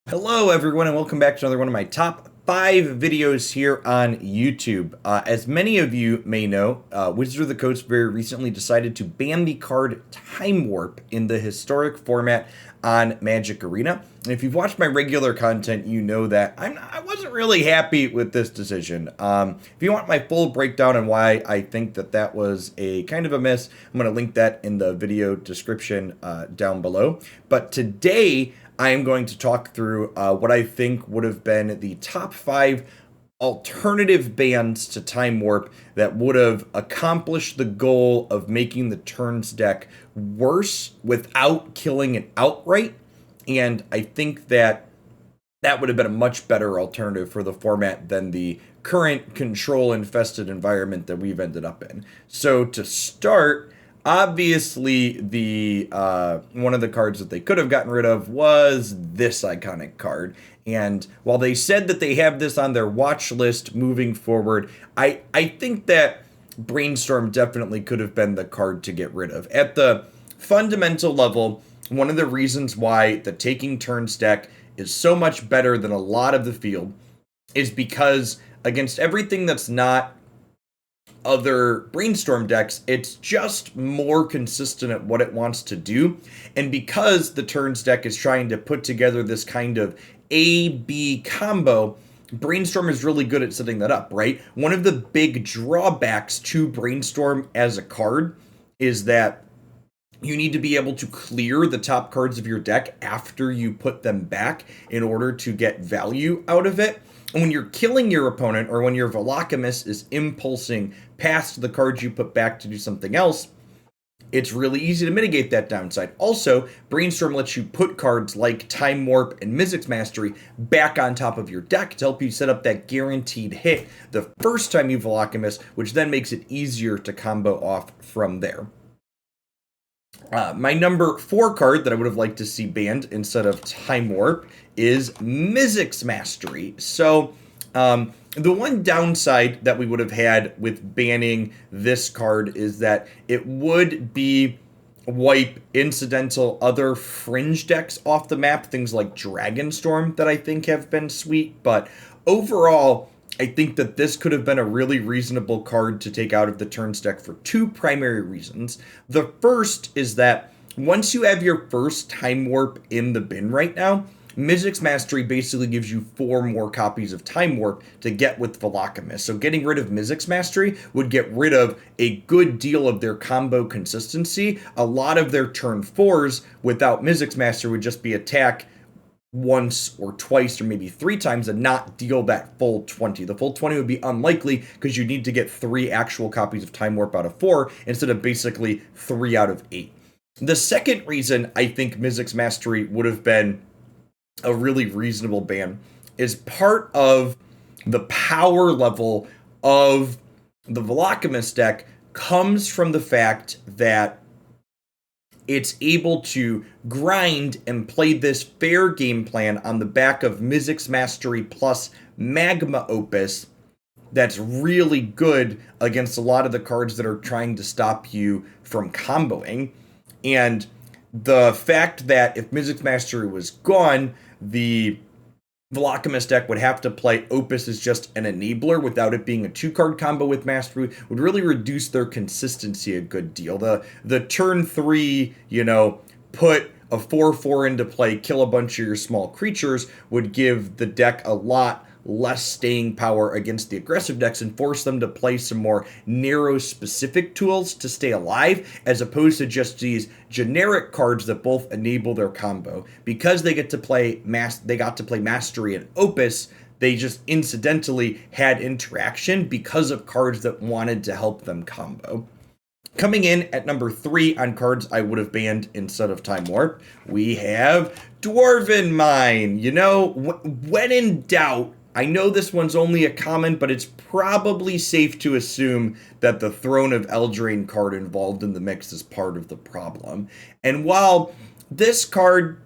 Hello everyone and welcome back to another one of my top 5 videos here on YouTube. As many of you may know, Wizards of the Coast very recently decided to ban the card Time Warp in the historic format on Magic Arena. And if you've watched my regular content, you know that I wasn't really happy with this decision. If you want my full breakdown on why I think that was a kind of a miss, I'm going to link that in the video description down below. But today, I am going to talk through what I think would have been the top 5 alternative bans to Time Warp that would have accomplished the goal of making the turns deck worse without killing it outright. And I think that would have been a much better alternative for the format than the current control-infested environment that we've ended up in. So to start, obviously, the one of the cards that they could have gotten rid of was this iconic card. And while they said that they have this on their watch list moving forward, I think that Brainstorm definitely could have been the card to get rid of. At the fundamental level, one of the reasons why the Taking Turns deck is so much better than a lot of the field is because against everything that's not other Brainstorm decks, it's just more consistent at what it wants to do. And because the Turns deck is trying to put together this kind of A-B combo, Brainstorm is really good at setting that up, right? One of the big drawbacks to Brainstorm as a card is that you need to be able to clear the top cards of your deck after you put them back in order to get value out of it. And when you're killing your opponent, or when your Velocamist is impulsing past the cards you put back to do something else, it's really easy to mitigate that downside. Also, Brainstorm lets you put cards like Time Warp and Mizzix Mastery back on top of your deck to help you set up that guaranteed hit the first time you Velocamist, which then makes it easier to combo off from there. My number 4 card that I would have liked to see banned instead of Time Warp is Mizzix Mastery. So, the one downside that we would have had with banning this card is that it would be wipe incidental other fringe decks off the map, things like Dragonstorm that I think have been sweet, but overall, I think that this could have been a really reasonable card to take out of the Turns deck for 2 primary reasons. The first is that once you have your first Time Warp in the bin right now, Mizzix Mastery basically gives you 4 more copies of Time Warp to get with Velocamist. So getting rid of Mizzix Mastery would get rid of a good deal of their combo consistency. A lot of their turn 4s without Mizzix Mastery would just be attack once or twice or maybe 3 times and not deal that full 20. The full 20 would be unlikely because you need to get 3 actual copies of Time Warp out of 4 instead of basically 3 out of 8. The second reason I think Mizzix Mastery would have been a really reasonable ban is part of the power level of the Velocamist deck comes from the fact that it's able to grind and play this fair game plan on the back of Mizzix Mastery plus Magma Opus that's really good against a lot of the cards that are trying to stop you from comboing. And the fact that if Mizzix Mastery was gone, the Velocamist deck would have to play Opus as just an enabler without it being a 2-card combo with Mastery would really reduce their consistency a good deal. The turn 3, put a 4/4 into play, kill a bunch of your small creatures would give the deck a lot less staying power against the aggressive decks and force them to play some more narrow specific tools to stay alive, as opposed to just these generic cards that both enable their combo. Because they got to play Mastery and Opus, they just incidentally had interaction because of cards that wanted to help them combo. Coming in at number 3 on cards I would have banned instead of Time Warp, we have Dwarven Mine. When in doubt, I know this one's only a common, but it's probably safe to assume that the Throne of Eldraine card involved in the mix is part of the problem. And while this card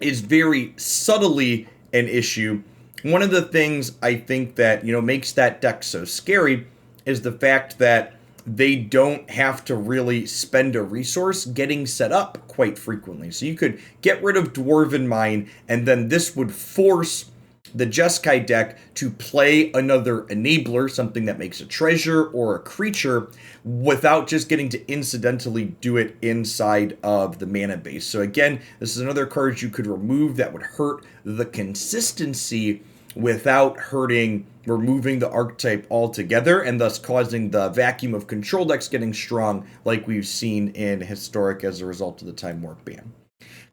is very subtly an issue, one of the things I think that, makes that deck so scary is the fact that they don't have to really spend a resource getting set up quite frequently. So you could get rid of Dwarven Mine, and then this would force the Jeskai deck to play another enabler, something that makes a treasure or a creature, without just getting to incidentally do it inside of the mana base. So again, this is another card you could remove that would hurt the consistency without removing the archetype altogether, and thus causing the vacuum of control decks getting strong like we've seen in Historic as a result of the Time Warp ban.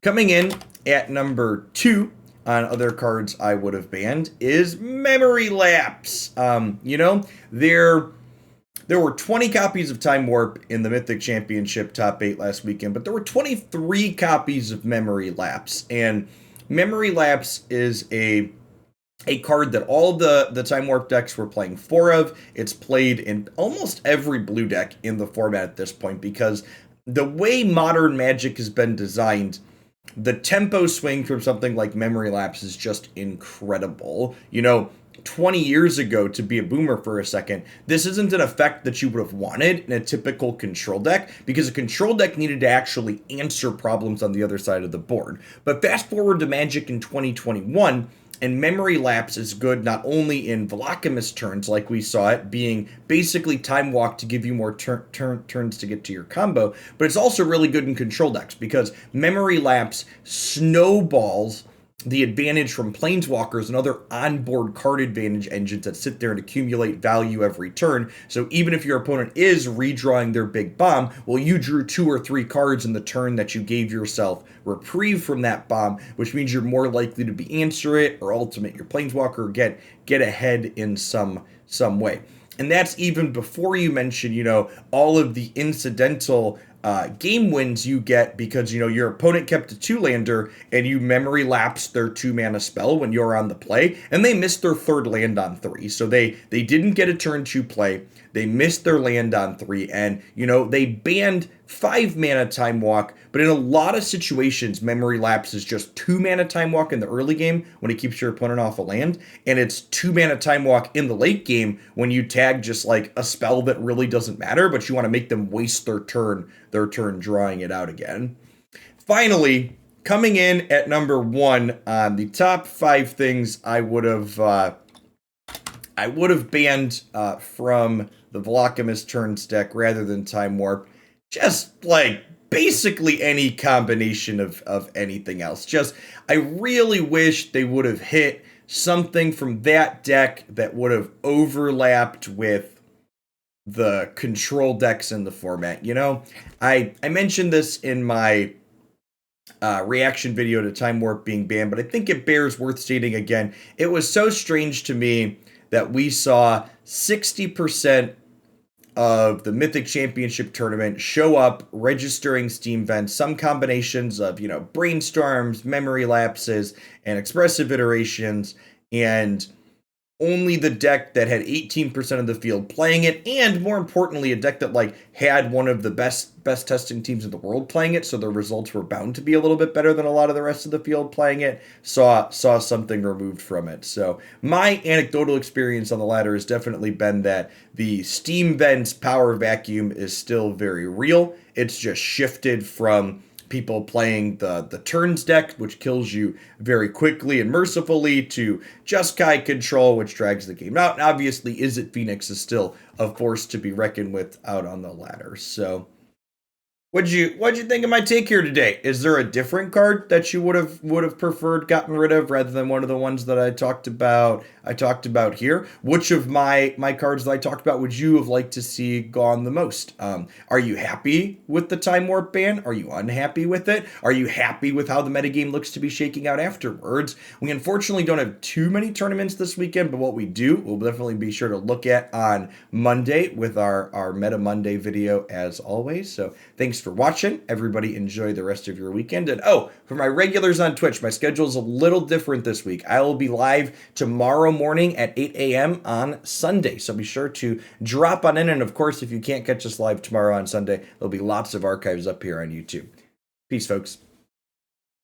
Coming in at number 2 on other cards I would have banned is Memorylapse. There were 20 copies of Time Warp in the Mythic Championship top 8 last weekend, but there were 23 copies of Memorylapse, and Memorylapse is a card that all the Time Warp decks were playing 4 of. It's played in almost every blue deck in the format at this point, because the way modern Magic has been designed, the tempo swing from something like Memorylapse is just incredible. 20 years ago, to be a boomer for a second, this isn't an effect that you would have wanted in a typical control deck, because a control deck needed to actually answer problems on the other side of the board. But fast forward to Magic in 2021, and Memorylapse is good not only in Velocamist turns, like we saw it, being basically time walk to give you more turns to get to your combo, but it's also really good in control decks, because Memorylapse snowballs the advantage from Planeswalkers and other onboard card advantage engines that sit there and accumulate value every turn. So even if your opponent is redrawing their big bomb, well, you drew 2 or 3 cards in the turn that you gave yourself reprieve from that bomb, which means you're more likely to be answer it or ultimate your Planeswalker or get ahead in some way. And that's even before you mention, all of the incidental game wins you get because, your opponent kept a 2-lander and you Memorylapsed their 2-mana spell when you're on the play, and they missed their 3rd land on 3. So they didn't get a turn 2 play. They missed their land on 3, and, they banned 5-mana Time Walk, but in a lot of situations, Memorylapse is just 2-mana Time Walk in the early game when it keeps your opponent off a land, and it's 2-mana Time Walk in the late game when you tag just like a spell that really doesn't matter, but you want to make them waste their turn drawing it out again. Finally, coming in at number 1 on the top 5 things I would have banned from the Velocamist turns deck rather than Time Warp. Just like basically any combination of anything else. I really wish they would have hit something from that deck that would have overlapped with the control decks in the format. I mentioned this in my reaction video to Time Warp being banned, but I think it bears worth stating again. It was so strange to me that we saw 60% of the Mythic Championship tournament show up registering Steam vents, some combinations of, Brainstorms, Memorylapses, and expressive iterations, and only the deck that had 18% of the field playing it, and more importantly, a deck that had one of the best testing teams in the world playing it, so the results were bound to be a little bit better than a lot of the rest of the field playing it, saw something removed from it. So my anecdotal experience on the ladder has definitely been that the Steam Vents power vacuum is still very real. It's just shifted from people playing the turns deck, which kills you very quickly and mercifully, to Jeskai control, which drags the game out. And obviously, Izzet Phoenix is still a force to be reckoned with out on the ladder. So what'd you think of my take here today? Is there a different card that you would have preferred gotten rid of rather than one of the ones that I talked about here? Which of my cards that I talked about would you have liked to see gone the most? Are you happy with the Time Warp ban? Are you unhappy with it? Are you happy with how the metagame looks to be shaking out afterwards? We unfortunately don't have too many tournaments this weekend, but what we do, we'll definitely be sure to look at on Monday with our Meta Monday video as always. So thanks for watching. Everybody enjoy the rest of your weekend. And for my regulars on Twitch, my schedule is a little different this week. I will be live tomorrow morning at 8 a.m. on Sunday. So be sure to drop on in. And of course, if you can't catch us live tomorrow on Sunday, there'll be lots of archives up here on YouTube. Peace, folks.